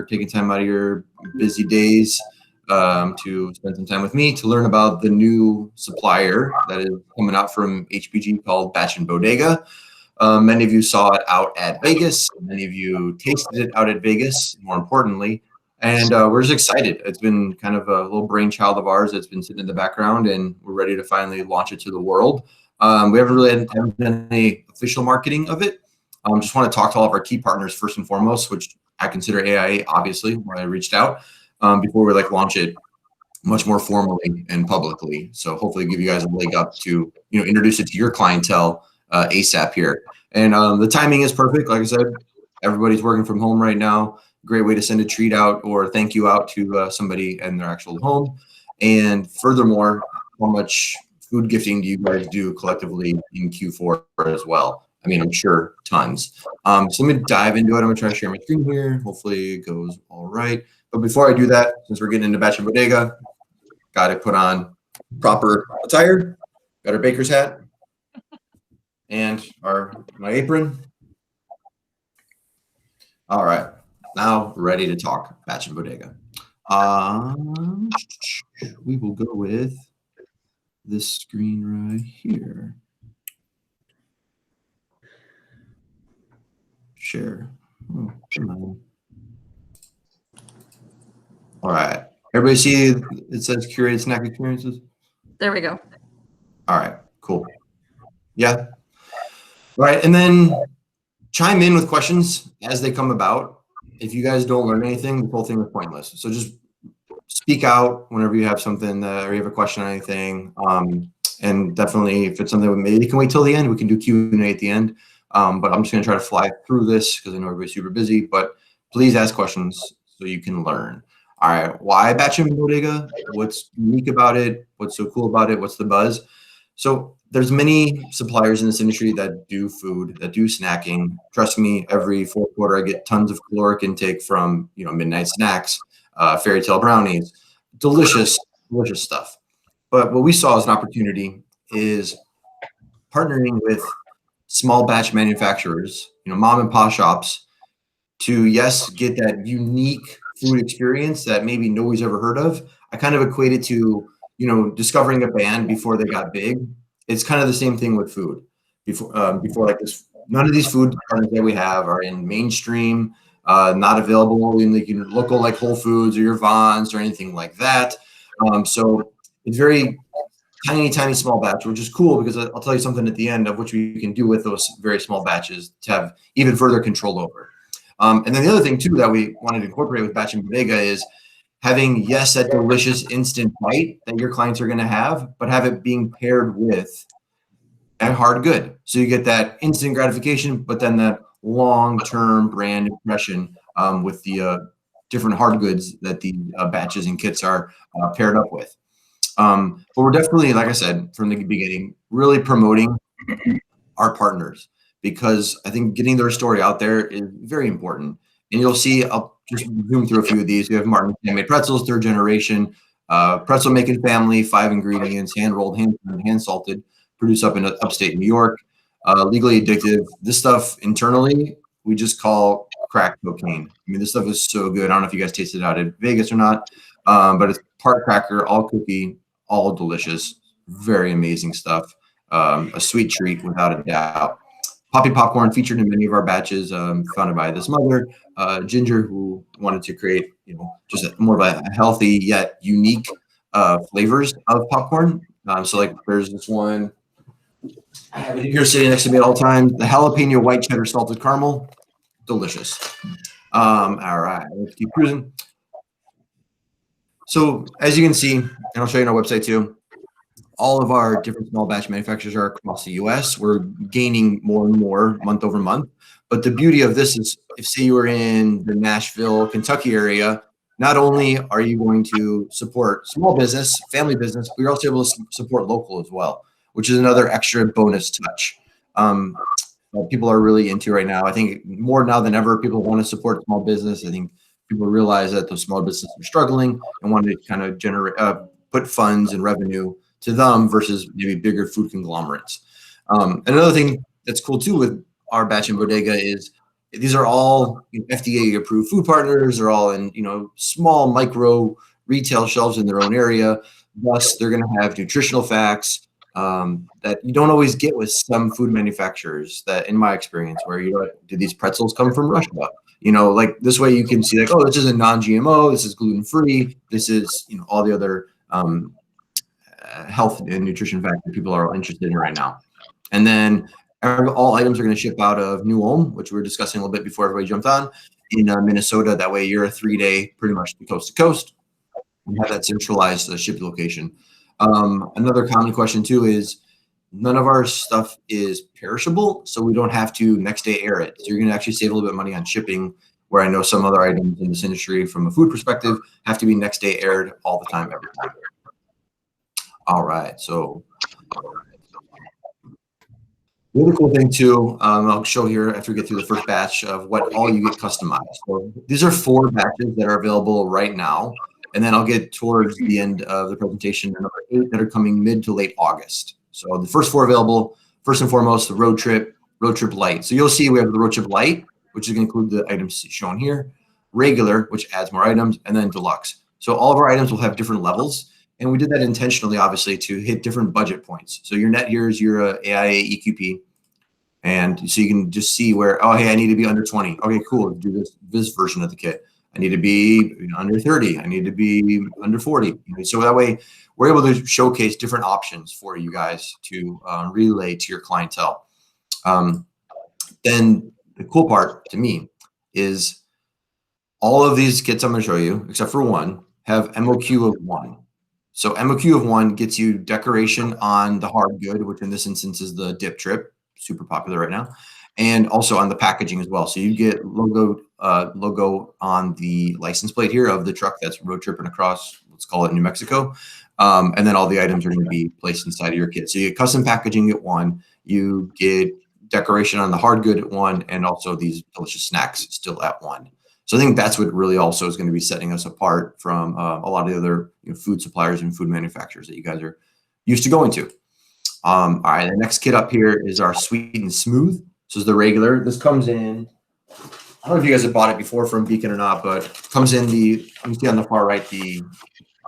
taking time out of your busy days to spend some time with me to learn about the new supplier that is coming out from HPG called Batch and Bodega. Many of you saw it out at Vegas. Many of you tasted it out at Vegas, more importantly. And we're just excited. It's been kind of a little brainchild of ours that's been sitting in the background, and we're ready to finally launch it to the world. We haven't done any official marketing of it. Just want to talk to all of our key partners first and foremost, which I consider AIA, obviously, when I reached out before we launch it much more formally and publicly. So hopefully give you guys a leg up to introduce it to your clientele ASAP here. And the timing is perfect. Like I said, everybody's working from home right now. Great way to send a treat out or thank you out to somebody in their actual home. And furthermore, how much food gifting do you guys do collectively in Q4 as well? I mean, I'm sure tons. So let me dive into it. I'm gonna try to share my screen here. Hopefully it goes all right. But before I do that, since we're getting into Batch and Bodega, got to put on proper attire, got our baker's hat, and my apron. All right, now ready to talk Batch and Bodega. We will go with this screen right here. Share. Oh, come on. All right. Everybody see it says curated snack experiences? There we go. All right, cool. Yeah. All right, and then chime in with questions as they come about. If you guys don't learn anything, the whole thing is pointless. So just speak out whenever you have something or you have a question on anything. And definitely if it's something that maybe can wait till the end, we can do Q&A at the end. But I'm just gonna try to fly through this because I know everybody's super busy, but please ask questions so you can learn. All right, why Batch and Bodega? What's unique about it? What's so cool about it? What's the buzz? So there's many suppliers in this industry that do food, that do snacking. Trust me, every fourth quarter I get tons of caloric intake from midnight snacks, fairy tale brownies, delicious stuff. But what we saw as an opportunity is partnering with small batch manufacturers, mom and pop shops, to get that unique food experience that maybe nobody's ever heard of. I kind of equate it to discovering a band before they got big. It's kind of the same thing with food. Before like this, none of these food partners that we have are in mainstream, not available in the local like Whole Foods or your Vons or anything like that. So it's very tiny small batch, which is cool because I'll tell you something at the end of which we can do with those very small batches to have even further control over. And then the other thing too that we wanted to incorporate with Batch and Bodega is having that delicious instant bite that your clients are going to have, but have it being paired with a hard good. So you get that instant gratification, but then that long-term brand impression with the different hard goods that the batches and kits are paired up with. But we're definitely, like I said, from the beginning, really promoting our partners because I think getting their story out there is very important. And you'll see, I'll just zoom through a few of these. We have Martin's Handmade Pretzels, 3rd generation, pretzel making family, 5 ingredients, hand rolled, hand salted, produced up in upstate New York, legally addictive. This stuff internally, we just call crack cocaine. I mean, this stuff is so good. I don't know if you guys tasted it out at Vegas or not, but it's part cracker, all cookie, all delicious, very amazing stuff. A sweet treat without a doubt. Poppy popcorn featured in many of our batches, founded by this mother, Ginger, who wanted to create, just more of a healthy yet unique flavors of popcorn. So like there's this one, I have it here sitting next to me at all times, the jalapeno white cheddar salted caramel, delicious. All right, let's keep cruising. So as you can see, and I'll show you on our website too, all of our different small batch manufacturers are across the US. We're gaining more and more month over month. But the beauty of this is if say you were in the Nashville, Kentucky area, not only are you going to support small business, family business, but you're also able to support local as well, which is another extra bonus touch. People are really into right now. I think more now than ever, people want to support small business. I think people realize that those small businesses are struggling and want to kind of generate, put funds and revenue to them versus maybe bigger food conglomerates. Another thing that's cool too with our Batch and Bodega is These are all FDA approved food partners. They're all in, small micro retail shelves in their own area. Thus, they're going to have nutritional facts that you don't always get with some food manufacturers. That, in my experience, where do these pretzels come from Russia? Like this way you can see like, oh, this is a non-GMO. This is gluten free. This is all the other health and nutrition factors people are interested in right now. And then all items are going to ship out of New Ulm, which we were discussing a little bit before everybody jumped on, in Minnesota. That way you're a 3-day, pretty much coast to coast. We have that centralized shipping location. Another common question too is none of our stuff is perishable, so we don't have to next day air it. So you're going to actually save a little bit of money on shipping, where I know some other items in this industry from a food perspective have to be next day aired all the time, every time. All right, so the other cool thing too, I'll show here after we get through the first batch of what all you get customized. So these are 4 batches that are available right now, and then I'll get towards the end of the presentation another 8 that are coming mid to late August. So the first 4 available, first and foremost, the Road Trip Light. So you'll see we have the Road Trip Light, which is going to include the items shown here, regular, which adds more items, and then deluxe. So all of our items will have different levels. And we did that intentionally, obviously, to hit different budget points. So your net here is your AIA EQP. And so you can just see where, oh, hey, I need to be under 20. Okay, cool. Do this version of the kit. I need to be under 30. I need to be under 40. So that way we're able to showcase different options for you guys to relay to your clientele. Then the cool part to me is all of these kits I'm going to show you, except for one, have MOQ of 1. So MOQ of 1 gets you decoration on the hard good, which in this instance is the dip trip, super popular right now, and also on the packaging as well. So you get logo on the license plate here of the truck that's road tripping across, let's call it New Mexico. And then all the items are going to be placed inside of your kit. So you get custom packaging at 1, you get decoration on the hard good at 1, and also these delicious snacks still at 1. So I think that's what really also is going to be setting us apart from a lot of the other food suppliers and food manufacturers that you guys are used to going to. All right, the next kit up here is our Sweet and Smooth. This is the regular. This comes in, I don't know if you guys have bought it before from Beacon or not, but it comes in you see on the far right,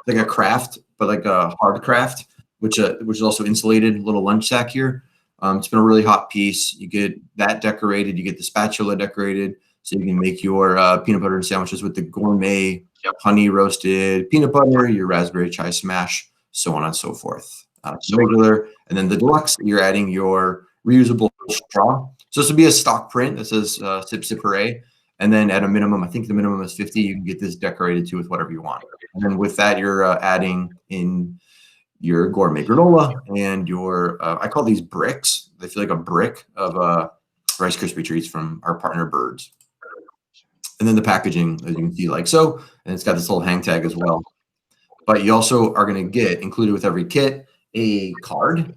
like a craft, but like a hard craft, which is also insulated little lunch sack here. It's been a really hot piece. You get that decorated. You get the spatula decorated, so you can make your peanut butter sandwiches with the gourmet honey roasted peanut butter, your raspberry chai smash, so on and so forth. Regular, and then the deluxe, you're adding your reusable straw. So this would be a stock print that says Sip Sip Hooray. And then at a minimum, I think the minimum is 50, you can get this decorated too with whatever you want. And then with that, you're adding in your gourmet granola and your, I call these bricks. They feel like a brick of Rice Krispie treats from our partner Birds. And then the packaging, as you can see, like so, and it's got this little hang tag as well. But you also are going to get included with every kit a card.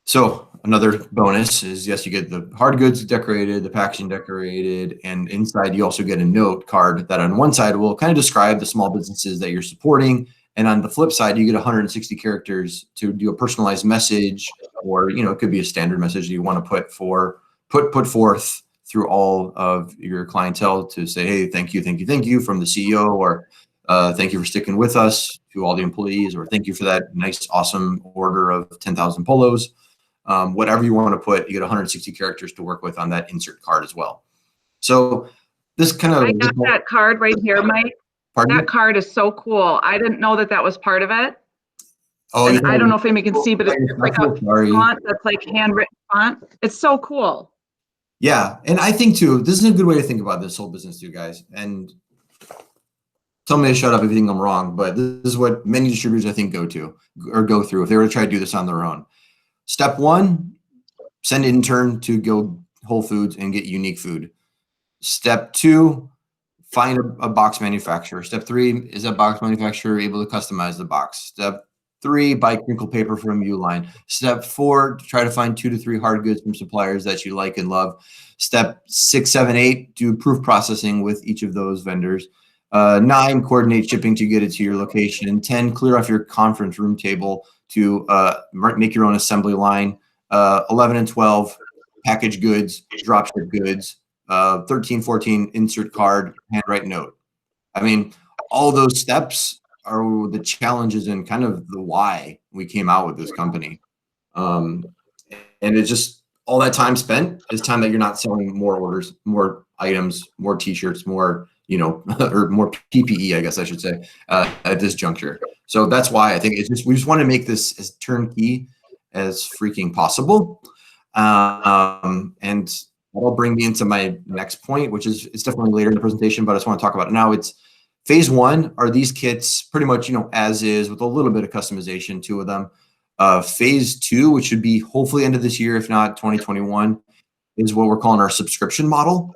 So another bonus is, yes, you get the hard goods decorated, the packaging decorated, and inside you also get a note card that on one side will kind of describe the small businesses that you're supporting. And on the flip side, you get 160 characters to do a personalized message, or, it could be a standard message you want to put forth through all of your clientele to say, hey, thank you from the CEO, or thank you for sticking with us, to all the employees, or thank you for that nice, awesome order of 10,000 polos. Whatever you want to put, you get 160 characters to work with on that insert card as well. So this kind of— I got that card right here, Mike. Pardon? That card is so cool. I didn't know that was part of it. Oh, and I don't know if anybody can see, but it's like a font that's like handwritten font. It's so cool. Yeah, and I think too, this is a good way to think about this whole business too, guys. And tell me to shut up if you think I'm wrong, but this is what many distributors, I think, go through if they were to try to do this on their own. Step 1, send an intern to go Whole Foods and get unique food. Step 2, find a box manufacturer. Step 3, is that box manufacturer able to customize the box? Step 3, buy crinkle paper from Uline. Step 4, try to find 2 to 3 hard goods from suppliers that you like and love. Step 6, 7, 8, do proof processing with each of those vendors. 9, coordinate shipping to get it to your location. 10, clear off your conference room table to make your own assembly line. 11 and 12, package goods, drop ship goods. 13, 14, insert card, handwrite note. I mean, all those steps are the challenges and kind of the why we came out with this company. And it's just all that time spent is time that you're not selling more orders, more items, more t-shirts, more, or more PPE, I guess I should say, at this juncture. So that's why I think we just want to make this as turnkey as freaking possible. And that'll bring me into my next point, which is, it's definitely later in the presentation, but I just want to talk about it now. It's phase one are these kits pretty much, as is, with a little bit of customization, 2 of them. Phase 2, which should be hopefully end of this year, if not 2021, is what we're calling our subscription model.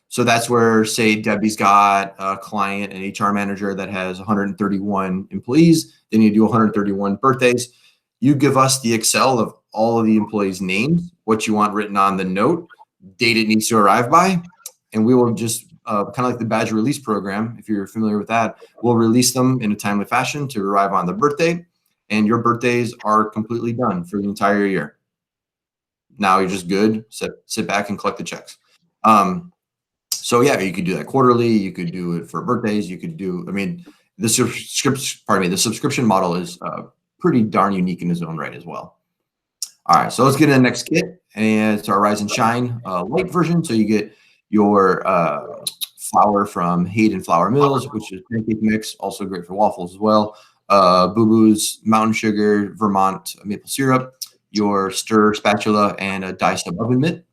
So that's where, say, Debbie's got a client, an HR manager that has 131 employees. They need to do 131 birthdays. You give us the Excel of all of the employees' names, what you want written on the note, date it needs to arrive by, and we will just kind of like the badge release program, if you're familiar with that, we'll release them in a timely fashion to arrive on the birthday, and your birthdays are completely done for the entire year. Now you're just good. Sit back and collect the checks. So yeah, you could do that quarterly. You could do it for birthdays. You could do, the subscription model is pretty darn unique in its own right as well. All right, so let's get into the next kit, and it's our Rise and Shine light version. So you get your flour from Hayden Flour Mills, which is pancake mix, also great for waffles as well. Boo Boo's mountain sugar, Vermont maple syrup, your stir spatula, and a diced up oven mitt,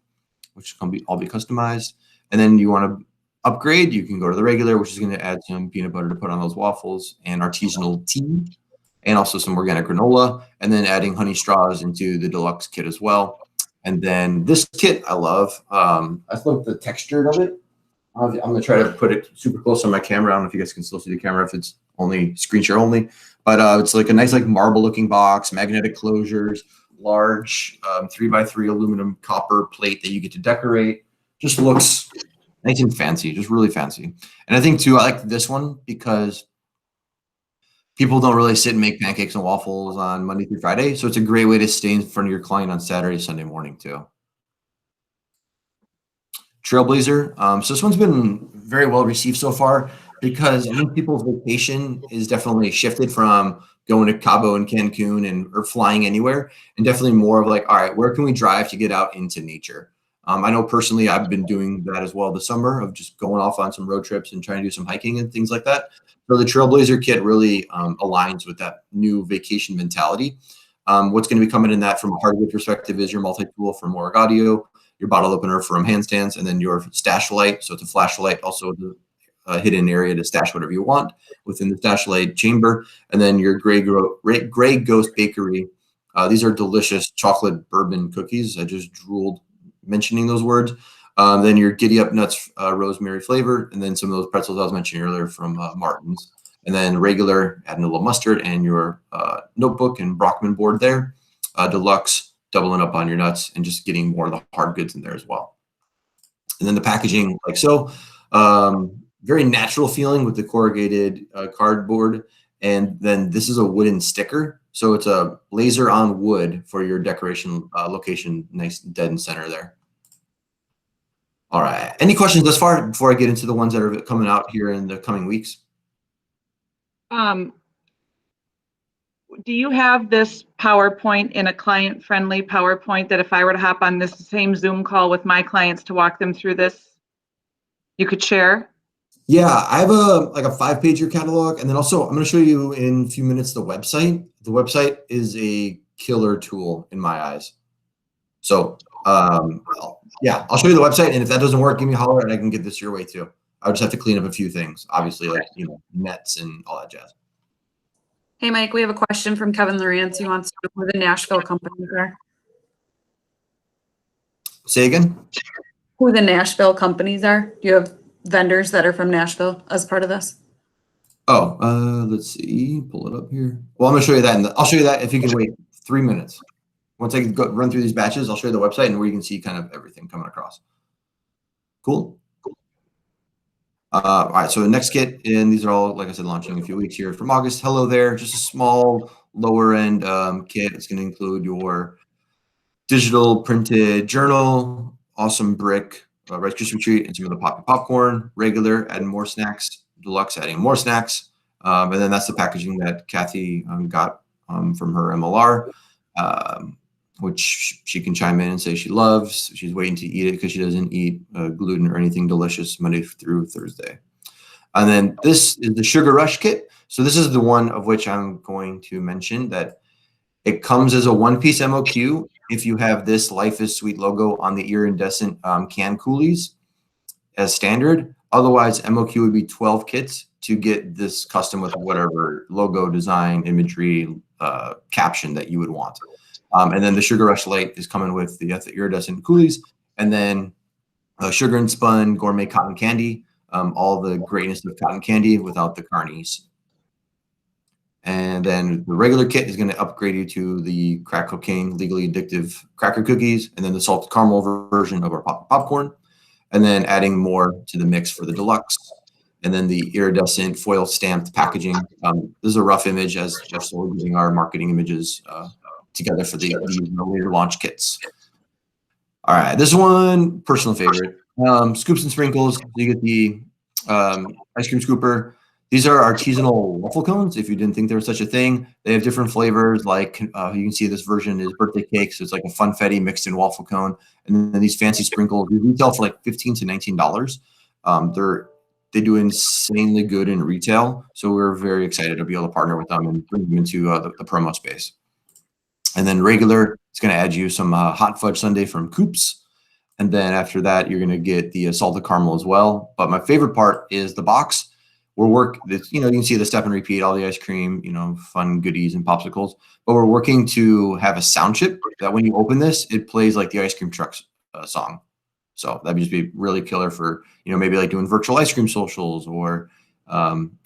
which can all be customized. And then you want to upgrade, you can go to the regular, which is going to add some peanut butter to put on those waffles, and artisanal tea, and also some organic granola, and then adding honey straws into the deluxe kit as well. And then this kit I love. I love the texture of it. I'm going to try to put it super close on my camera. I don't know if you guys can still see the camera if it's only screen share only, but it's like a nice marble looking box, magnetic closures, large 3x3 aluminum copper plate that you get to decorate. Just looks nice and fancy, just really fancy. And I think too, I like this one because people don't really sit and make pancakes and waffles on Monday through Friday. So it's a great way to stay in front of your client on Saturday, Sunday morning too. Trailblazer. So this one's been very well received so far because I think people's vacation is definitely shifted from going to Cabo and Cancun or flying anywhere, and definitely more of all right, where can we drive to get out into nature? I know personally I've been doing that as well this summer, of just going off on some road trips and trying to do some hiking and things like that. So the Trailblazer kit really aligns with that new vacation mentality. What's going to be coming in that from a hardware perspective is your multi-tool from Morg Audio, your bottle opener from Handstands, and then your stash light. So it's a flashlight, also a hidden area to stash whatever you want within the stash light chamber. And then your Grey Ghost Bakery. These are delicious chocolate bourbon cookies. I just drooled mentioning those words. Then your Giddy Up Nuts rosemary flavor, and then some of those pretzels I was mentioning earlier from Martin's. And then regular, adding a little mustard, and your notebook and Brockman board there. Deluxe, doubling up on your nuts and just getting more of the hard goods in there as well. And then the packaging, like so, very natural feeling with the corrugated cardboard. And then this is a wooden sticker. So it's a laser on wood for your decoration location, nice dead in center there. All right. Any questions thus far before I get into the ones that are coming out here in the coming weeks? Do you have this PowerPoint in a client-friendly PowerPoint that if I were to hop on this same Zoom call with my clients to walk them through this, you could share? Yeah, I have a 5-pager catalog, and then also I'm going to show you in a few minutes the website. The website is a killer tool in my eyes. So yeah, I'll show you the website, and if that doesn't work, give me a holler, and I can get this your way too. I would just have to clean up a few things, obviously, like nets and all that jazz. Hey, Mike, we have a question from Kevin Lawrence. He wants to know who the Nashville companies are. Say again? Who the Nashville companies are? Do you have vendors that are from Nashville as part of this? Oh, let's see. Pull it up here. Well, I'm going to show you that. I'll show you that if you can wait 3 minutes. Once I run through these batches, I'll show you the website and where you can see kind of everything coming across. Cool. All right, so the next kit, and these are all, like I said, launching in a few weeks here from August. Hello there, just a small lower end kit. It's going to include your digital printed journal, awesome brick Rice Krispie treat and some of the poppy popcorn. Regular, adding more snacks. Deluxe, adding more snacks. And then that's the packaging that Kathy got from her MLR, which she can chime in and say she loves. She's waiting to eat it because she doesn't eat gluten or anything delicious Monday through Thursday. And then this is the Sugar Rush kit. So this is the one of which I'm going to mention that it comes as a one-piece MOQ if you have this Life is Sweet logo on the iridescent can coolies as standard. Otherwise, MOQ would be 12 kits to get this custom with whatever logo, design, imagery, caption that you would want. And then the Sugar Rush Light is coming with the iridescent coolies, and then sugar and spun gourmet cotton candy, all the greatness of cotton candy without the carnies. And then the regular kit is going to upgrade you to the crack cocaine, legally addictive cracker cookies, and then the salted caramel version of our popcorn, and then adding more to the mix for the deluxe. And then the iridescent foil stamped packaging. This is a rough image as just using our marketing images together for the later launch kits. All right, this one, personal favorite. Scoops and sprinkles. You get the ice cream scooper. These are artisanal waffle cones. If you didn't think there was such a thing, they have different flavors. Like you can see, this version is birthday cake, so it's like a funfetti mixed in waffle cone. And then these fancy sprinkles, they retail for like $15 to $19. They do insanely good in retail, so we're very excited to be able to partner with them and bring them into the promo space. And then regular, it's going to add you some hot fudge sundae from Coops. And then after that, you're going to get the salted caramel as well. But my favorite part is the box. You can see the step and repeat, all the ice cream, fun goodies and popsicles. But we're working to have a sound chip that when you open this, it plays like the Ice Cream Trucks song. So that'd just be really killer for, maybe like doing virtual ice cream socials or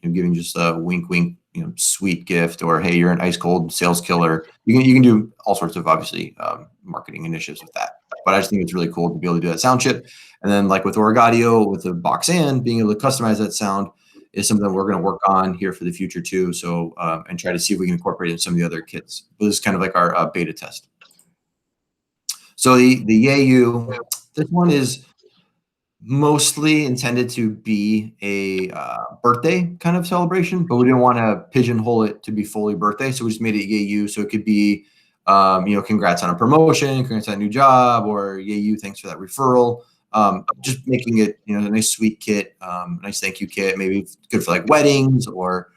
giving just a wink, wink, sweet gift, or hey, you're an ice cold sales killer. You can do all sorts of obviously marketing initiatives with that. But I just think it's really cool to be able to do that sound chip. And then like with Orgadio, with the box and being able to customize that sound is something that we're going to work on here for the future too. So and try to see if we can incorporate it in some of the other kits. But this is kind of like our beta test. So the YAYU, this one is mostly intended to be a birthday kind of celebration, but we didn't want to pigeonhole it to be fully birthday. So we just made it YAYU. So it could be, congrats on a promotion, congrats on a new job, or YAYU, thanks for that referral. Just making it, a nice sweet kit, nice thank you kit, maybe good for like weddings or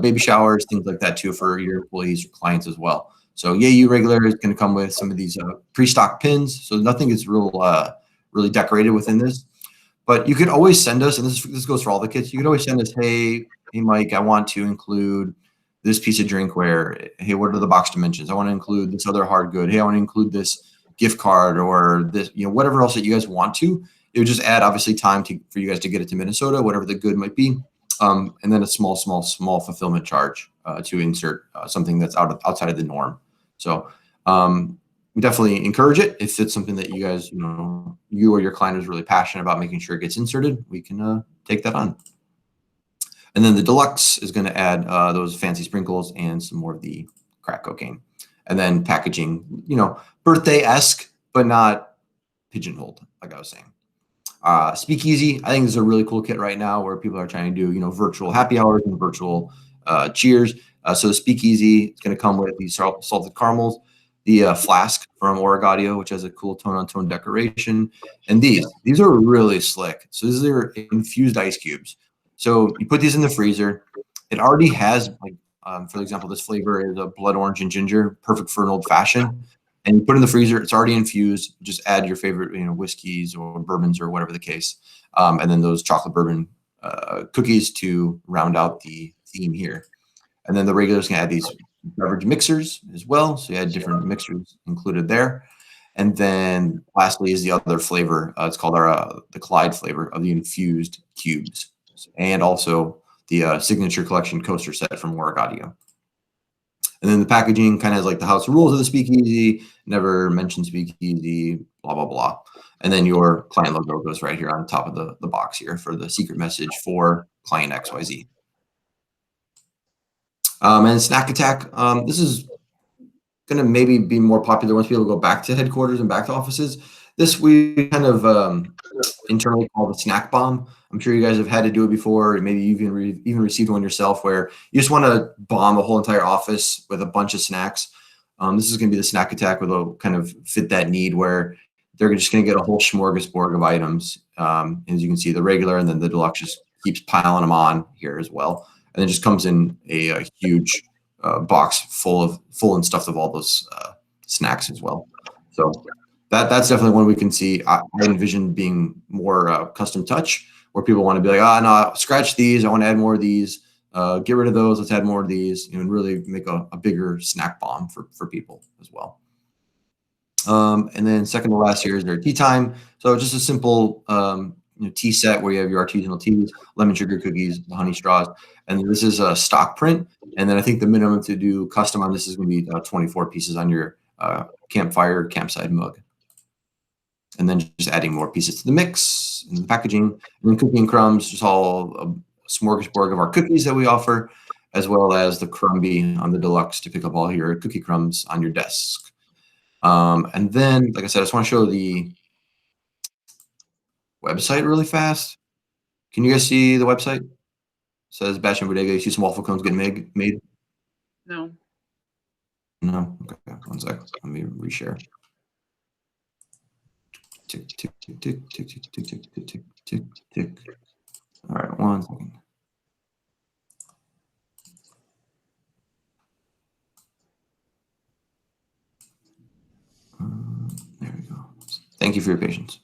baby showers, things like that too, for your employees or clients as well. So YAYU regular is going to come with some of these pre-stock pins. So nothing is really decorated within this, but you could always send us, and this goes for all the kits. You could always send us, hey Mike, I want to include this piece of drinkware. Hey, what are the box dimensions? I want to include this other hard good. Hey, I want to include this gift card or this, whatever else that you guys want to. It would just add obviously time for you guys to get it to Minnesota, whatever the good might be. And then a small fulfillment charge to insert something that's outside of the norm. So we definitely encourage it. If it's something that you guys, you or your client is really passionate about making sure it gets inserted, we can take that on. And then the deluxe is going to add those fancy sprinkles and some more of the crack cocaine. And then packaging, birthday-esque, but not pigeonholed, like I was saying. Speakeasy, I think this is a really cool kit right now where people are trying to do, virtual happy hours and virtual cheers. So the Speakeasy is going to come with these salted caramels, the flask from Orgadio, which has a cool tone-on-tone decoration. And these are really slick. So these are infused ice cubes. So you put these in the freezer. It already has, like, for example, this flavor is a blood orange and ginger, perfect for an old fashioned. And you put it in the freezer, it's already infused. Just add your favorite, whiskeys or bourbons or whatever the case. And then those chocolate bourbon cookies to round out the theme here. And then the regulars can add these beverage mixers as well. So you had different mixers included there. And then lastly is the other flavor. It's called the Clyde flavor of the infused cubes. And also the signature collection coaster set from Orgadio. And then the packaging kind of has like the house rules of the Speakeasy, never mention Speakeasy, blah, blah, blah. And then your client logo goes right here on top of the box here for the secret message for client XYZ. And Snack Attack, this is going to maybe be more popular once people go back to headquarters and back to offices. This we kind of internally call the snack bomb. I'm sure you guys have had to do it before, or maybe you've even received one yourself, where you just want to bomb a whole entire office with a bunch of snacks. This is going to be the snack attack, where they'll kind of fit that need, where they're just going to get a whole smorgasbord of items. As you can see, the regular and then the deluxe just keeps piling them on here as well, and then just comes in a huge box full and stuffed of all those snacks as well. So that's definitely one we can see. I envision being more custom touch, where people want to be like, oh, no, scratch these. I want to add more of these. Get rid of those. Let's add more of these, and really make a bigger snack bomb for people as well. And then second to last here is their tea time. So just a simple tea set where you have your artisanal teas, lemon sugar cookies, the honey straws, and this is a stock print. And then I think the minimum to do custom on this is going to be 24 pieces on your campside mug. And then just adding more pieces to the mix and the packaging, and then cookie and crumbs, just all a smorgasbord of our cookies that we offer, as well as the Crumbie on the deluxe to pick up all your cookie crumbs on your desk. And then, like I said, I just want to show the website really fast. Can you guys see the website? It says Batch and Bodega. You see some waffle cones getting made? No. No? Okay, one sec. Let me reshare. Tick, tick, tick, tick, tick, tick, tick, tick, tick, tick, tick, tick. All right, one second. There we go. Thank you for your patience.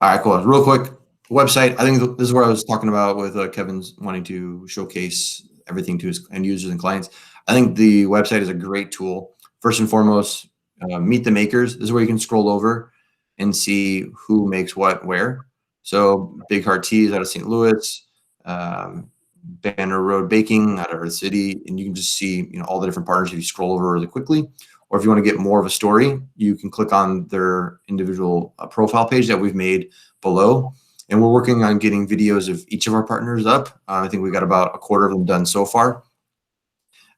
All right, cool. Real quick, website. I think this is where I was talking about with Kevin's wanting to showcase everything to his end users and clients. I think the website is a great tool. First and foremost, meet the makers. This is where you can scroll over and see who makes what where. So Big Heart Teas out of St. Louis, Banner Road Baking out of Earth City, and you can just see all the different partners if you scroll over really quickly. Or if you want to get more of a story, you can click on their individual profile page that we've made below. And we're working on getting videos of each of our partners up. I think we got about a quarter of them done so far.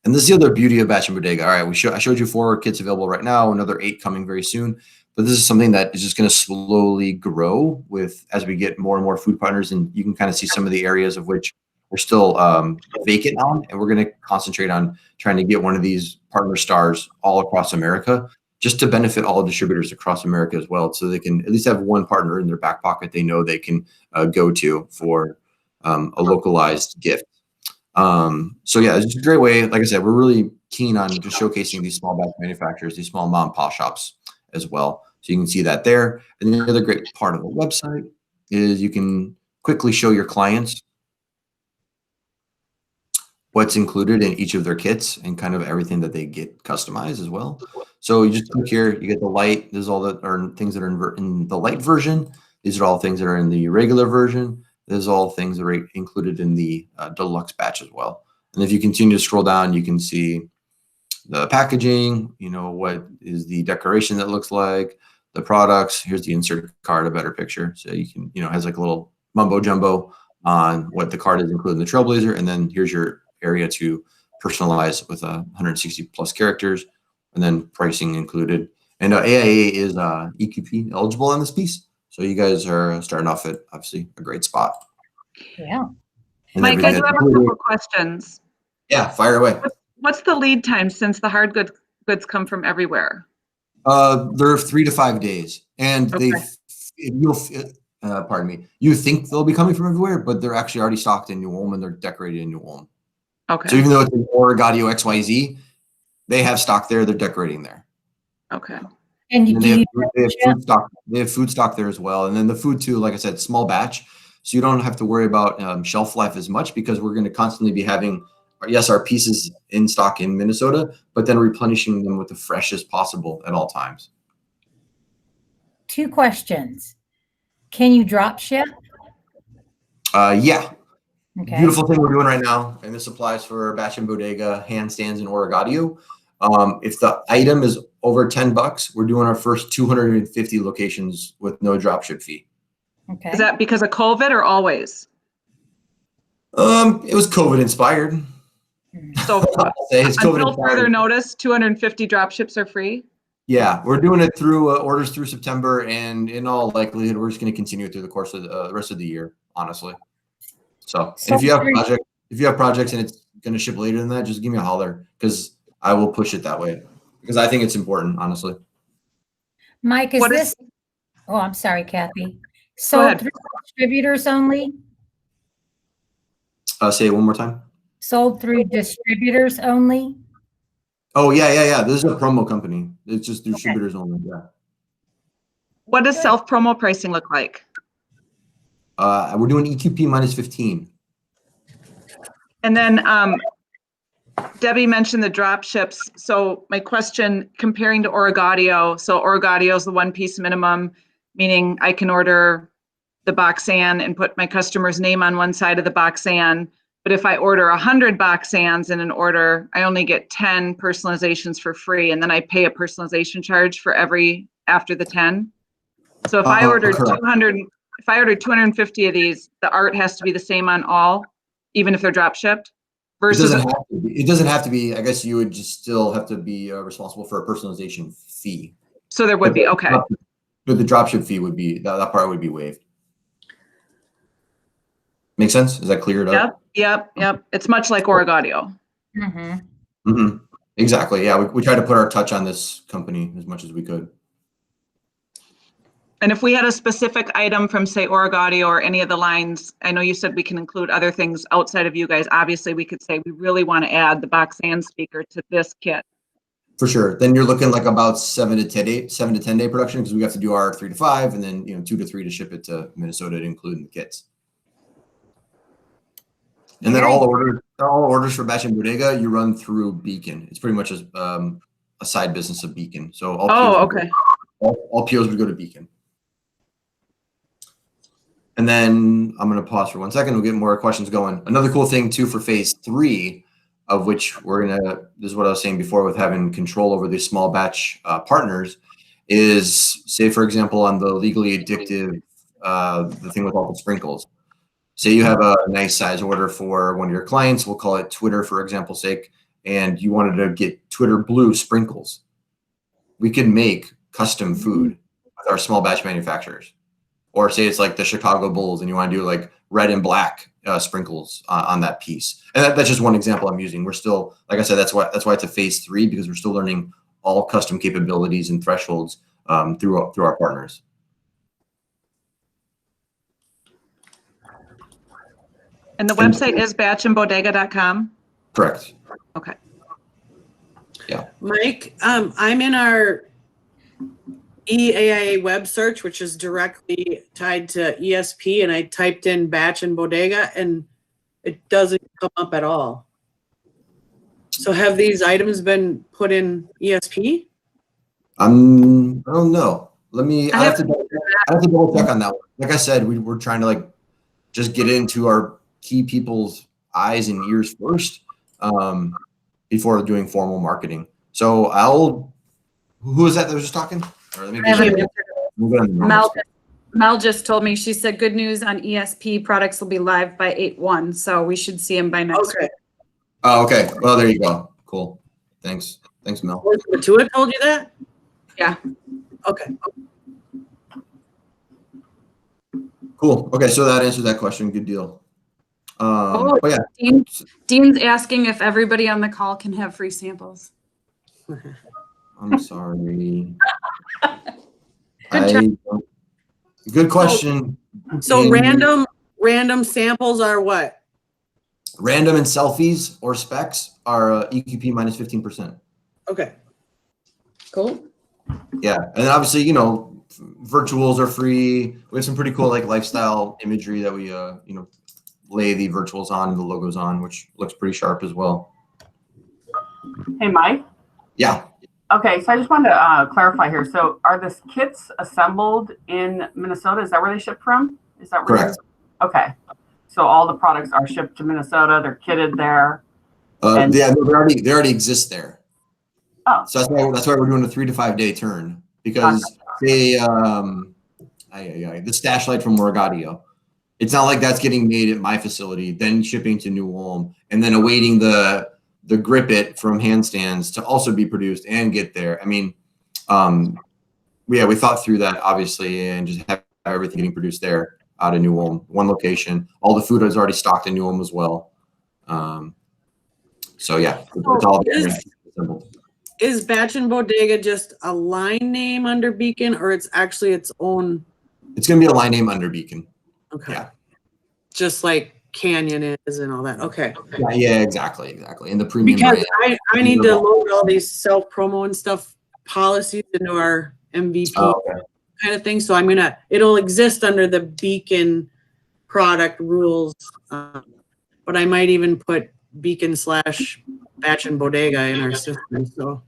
And this is the other beauty of Batch and Bodega. All right, I showed you 4 kits available right now, another 8 coming very soon. But this is something that is just going to slowly grow as we get more and more food partners. And you can kind of see some of the areas of which we're still vacant on, and we're going to concentrate on trying to get one of these partner stars all across America, just to benefit all distributors across America as well, so they can at least have one partner in their back pocket they know they can go to for a localized gift. So yeah, it's just a great way. Like I said, we're really keen on just showcasing these small batch manufacturers, these small mom and pop shops as well. So you can see that there. And the other great part of the website is you can quickly show your clients what's included in each of their kits and kind of everything that they get customized as well. So you just click here, you get the light. This is all that are things that are in the light version. These are all things that are in the regular version. This is all things that are included in the deluxe batch as well. And if you continue to scroll down, you can see the packaging, what is the decoration that looks like, the products. Here's the insert card, a better picture. So you can, has like a little mumbo jumbo on what the card is, including the Trailblazer. And then here's your area to personalize with 160 plus characters, and then pricing included. And AIA is EQP eligible on this piece. So you guys are starting off at obviously a great spot. Yeah. And Mike, I do have a couple questions. Yeah, fire away. What's the lead time since the hard goods come from everywhere? They're 3 to 5 days, and Okay. pardon me, you think they'll be coming from everywhere, but they're actually already stocked in New Ulm and they're decorated in New Ulm. Okay. So even though it's an Oregadio XYZ, they have stock there, they're decorating there. Okay. And And they have food stock there as well. And then the food too, like I said, small batch. So you don't have to worry about shelf life as much, because we're going to constantly be having, yes, our pieces in stock in Minnesota, but then replenishing them with the freshest possible at all times. 2 questions. Can you drop ship? Yeah. Okay. Beautiful thing we're doing right now, and this applies for Batch and Bodega handstands and Oregadio. If the item is over $10, we're doing our first 250 locations with no dropship fee. Okay. Is that because of COVID or always? It was COVID inspired. So It's COVID until further inspired. notice, 250 drop ships are free? Yeah, we're doing it through orders through September, and in all likelihood, we're just going to continue it through the course of the rest of the year, honestly. So, and if you have projects and it's going to ship later than that, just give me a holler because I will push it that way because I think it's important, honestly. Mike, is What this, is- oh, I'm sorry, Kathy. Go Sold ahead. through distributors only? Say it one more time. Sold through distributors only? Oh yeah. This is a promo company. It's just distributors only. Yeah. What does self-promo pricing look like? We're doing EQP minus 15. And then Debbie mentioned the drop ships. So my question, comparing to Origadio, so Origadio is the one piece minimum, meaning I can order the Boxan and put my customer's name on one side of the Boxan. But if I order 100 Boxans in an order, I only get 10 personalizations for free, and then I pay a personalization charge for every after the 10. So if I ordered Correct. 200, if I ordered 250 of these, the art has to be the same on all, even if they're drop shipped. Versus It doesn't have to be. I guess you would just still have to be responsible for a personalization fee. so there would be, okay. But the dropship fee would be that part would be waived. Make sense? Is that cleared up? Yep. It's much like Origadio. Mm-hmm. Mm-hmm. Exactly. Yeah, we try to put our touch on this company as much as we could. And if we had a specific item from, say, Origadio or any of the lines, I know you said we can include other things outside of you guys. Obviously, we could say we really want to add the Boxan speaker to this kit. For sure. Then you're looking like about 7 to 10 day production because we have to do our 3 to 5 and then 2 to 3 to ship it to Minnesota to include in the kits. And then all orders for Batch and Bodega you run through Beacon. It's pretty much a side business of Beacon. So all POs would go to Beacon. And then I'm going to pause for 1 second. We'll get more questions going. Another cool thing too for phase 3, of which this is what I was saying before with having control over these small batch partners, is say for example on the legally addictive, the thing with all the sprinkles. Say you have a nice size order for one of your clients, we'll call it Twitter for example's sake, and you wanted to get Twitter blue sprinkles. We could make custom food with our small batch manufacturers. Or say it's like the Chicago Bulls and you want to do like red and black sprinkles on that piece. And that's just one example I'm using. We're still, like I said, that's why it's a phase 3 because we're still learning all custom capabilities and thresholds through our partners. And the website is batchandbodega.com? Correct. Okay. Yeah. Mike, I'm in our EAIA web search, which is directly tied to ESP, and I typed in Batch and Bodega, and it doesn't come up at all. So have these items been put in ESP? I don't know. I have to double check on that one. Like I said, we're trying to like just get into our key people's eyes and ears first before doing formal marketing. So who is that was just talking? Or let me Mel just told me, she said, good news on ESP products will be live by 8/1. So we should see them by next week. Oh, okay. Well, there you go. Cool. Thanks, Mel. Tua told you that? Yeah. Okay. Cool. Okay, so that answers that question. Good deal. But yeah. Dean's asking if everybody on the call can have free samples. I'm sorry. Good Good question. So random samples are what? Random and selfies or specs are EQP minus 15%. Okay. Cool. Yeah, and then obviously, virtuals are free. We have some pretty cool like lifestyle imagery that we lay the virtuals on and the logos on, which looks pretty sharp as well. Hey, Mike. Yeah. Okay, so I just wanted to clarify here. So are the kits assembled in Minnesota? Is that where they ship from? Is that where? Correct. Okay. So all the products are shipped to Minnesota. They're kitted there. Yeah, they already exist there. Oh. So that's why we're doing a 3 to 5 day turn because the stash light from Origadio, it's not like that's getting made at my facility, then shipping to New Ulm, and then awaiting the grip it from handstands to also be produced and get there. I mean, Yeah, we thought through that obviously, and just have everything getting produced there out of New Ulm, one location. All the food is already stocked in New Ulm as well. So yeah, it's all there. Is Batch and Bodega just a line name under Beacon, or it's actually its own? It's going to be a line name under Beacon. Okay. Yeah. Just like Canyon is and all that. Okay. Yeah, exactly. And the premium Because brand. I need to load all these self promo and stuff policies into our MVP kind of thing. So it'll exist under the Beacon product rules. But I might even put Beacon / Batch and Bodega in our system. So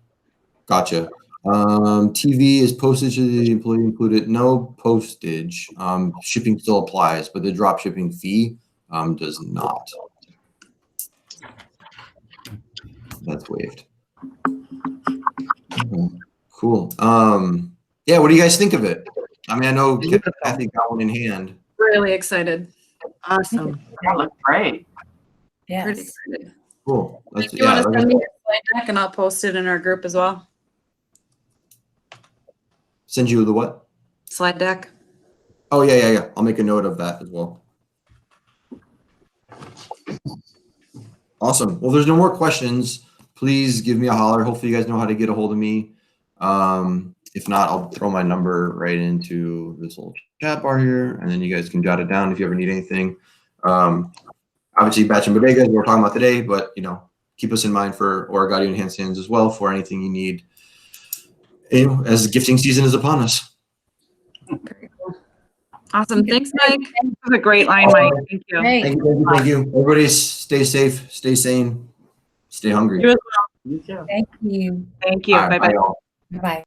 Gotcha. TV is postage to the employee included. No postage. Shipping still applies, but the drop shipping fee does not. That's waived. Okay, cool. Yeah, what do you guys think of it? I mean, I know Kathy got one in hand. Really excited. awesome. Yeah, looks great. Pretty Yes. excited. Cool. If you want to send me a slide deck and I'll post it in our group as well. Send you the what? Slide deck. Oh, yeah. I'll make a note of that as well. Awesome. Well, there's no more questions. Please give me a holler. Hopefully you guys know how to get a hold of me. If not, I'll throw my number right into this little chat bar here, and then you guys can jot it down if you ever need anything. Obviously, Batch and Bodega is what we're talking about today, but keep us in mind for Origami and hand sands as well for anything you need. As gifting season is upon us. Very cool. Awesome. Thanks, Mike. This was a great line, Mike. Thank you. Great. Thank you. Everybody stay safe, stay sane, stay hungry. You as You too. Thank you. Thank you. All right, Bye-bye. y'all. Bye-bye.